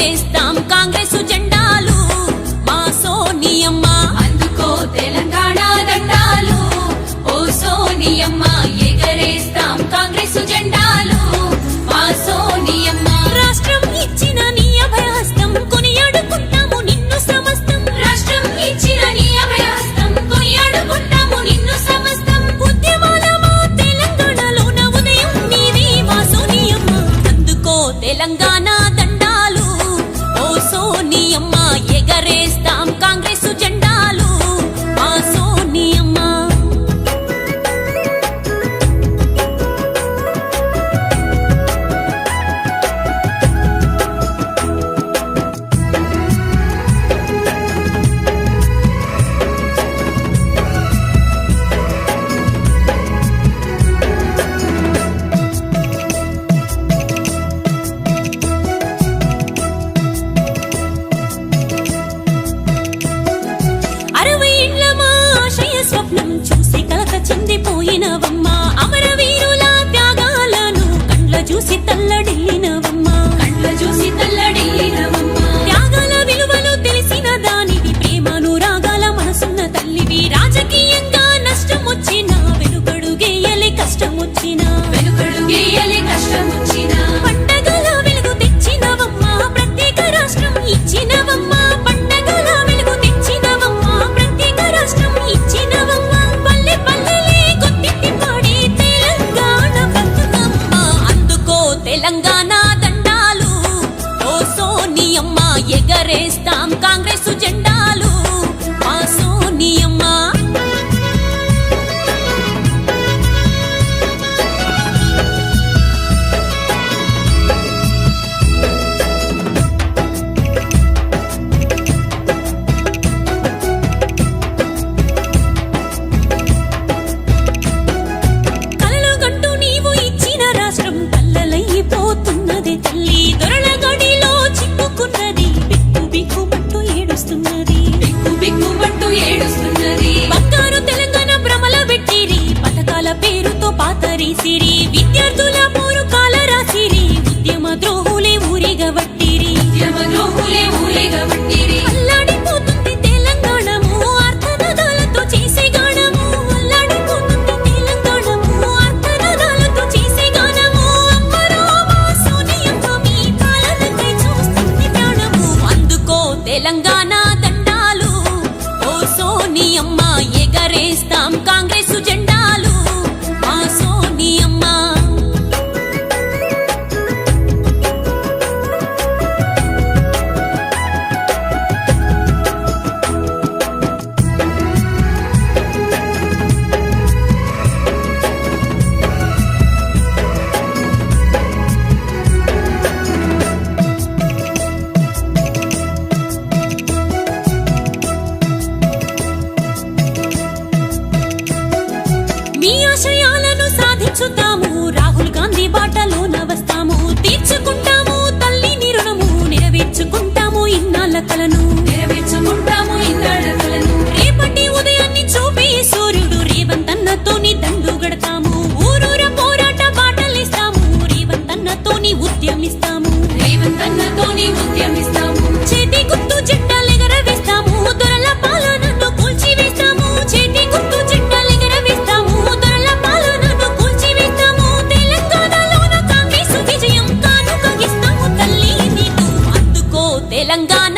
ఎగరేస్తాం కాంగ్రెస్ జెండాలు మా సోనియమ్మ అందుకో తెలంగాణ దండాలు ఓ సోనియమ్మ ఎగరేస్తాం కాంగ్రెస్ జెండాలు మా సోనియమ్మ రాష్ట్రం ఇచ్చిన నీ అభయహస్తం కొనియాడుకుంటాము నిన్ను సమస్తం రాష్ట్రం ఇచ్చిన నీ అభయహస్తం కొనియాడుకుంటాము నిన్ను సమస్తం ఉద్యమాల మా తెలంగాణలోన ఉదయం నీది మా సోనియమ్మ అందుకో తెలంగాణ దండాలు ఓ సోనియమ్మ ఎగరేస్తాం కాంగ్రెస్ జెండాలు మా సోనియమ్మ స్వప్నం చూసి కలత చెందిపోయినవమ్మా అమరవీరుల త్యాగాలను కండ్ల చూసి తల్లడిల్లినవమ్మా త్యాగాల విలువలు తెలిసిన దానివి ప్రేమానురాగాల మనసున్న తల్లివి రాజకీయంగా నష్టం వచ్చినా వెనుకడుగేయలే కష్టం వచ్చినా పండగల వెలుగు తెచ్చినవమ్మా ప్రత్యేక రాష్ట్రం ఇచ్చినవమ్మా పండగల వెలుగు తెచ్చినవమ్మా ప్రత్యేక రాష్ట్రం ఇచ్చినవమ్మా పల్లె పల్లెలే గొంతెత్తి పాడి తెలంగాణ బతుకమ్మ అందుకో తెలంగాణ దండాలు ఓ సోనియమ్మ ఎగరేస్తాం కాంగ్రెస్ జెండాలు మా సోనియమ్మ కలలో గంటూ నీవు ఇచ్చిన రాష్ట్రం కల్లలైపోతున్నది తల్లి దొరల గడిలో చిక్కుకున్నది బిక్కు బిక్కుమంటూ ఏడుస్తున్నది బంగారు తెలంగాణ భ్రమల పెట్టిరి పథకాల పేరుతో పాతరేసిరి విద్యార్థుల పోరు కాల రాసిరి ఉద్యమ ద్రోహులే ఊరిగవట్టిరి అల్లాడిపోతుంది తెలంగాణము అర్థనదాలతో చేసే గానము అల్లాడిపోతుంది తెలంగాణము అర్థనదాలతో చేసే గానము అమ్మరో మా సోనియమ్మ మీ పాలనకై చూస్తుంది ప్రాణము అందుకో తెలంగాణ దండాలు ఓ సోనియమ్మ ఎగరేస్తాం కాంగ్రెస్ జెండాలు మా సోనియమ్మ మీ ఆశయాలను సాధించుతాము రాహుల్ గాంధీ బాటలోన వస్తాము తీర్చుకుంటాము తల్లి నీ రుణము నెరవేర్చుకుంటాము ఇన్నాళ్ళ కలను రేపటి ఉదయాన్ని చూపి సూర్యుడు రేవంతన్నతోని దండు గడతాము ఊరూర పోరాట బాటలిస్తాము రేవంతన్నతోని ఉద్యమిస్తాము చేతి గుర్తు జెండాలెగరవేస్తాము దొరల పాలనను కూల్చివేస్తాము చేతి గుర్తు జెండాలెగరవేస్తాము దొరల పాలనను కూల్చివేస్తాము తెలంగాణలోన కాంగ్రెస్ విజయం కానుకగిస్తాము తల్లి నీకు అందుకో తెలంగాణ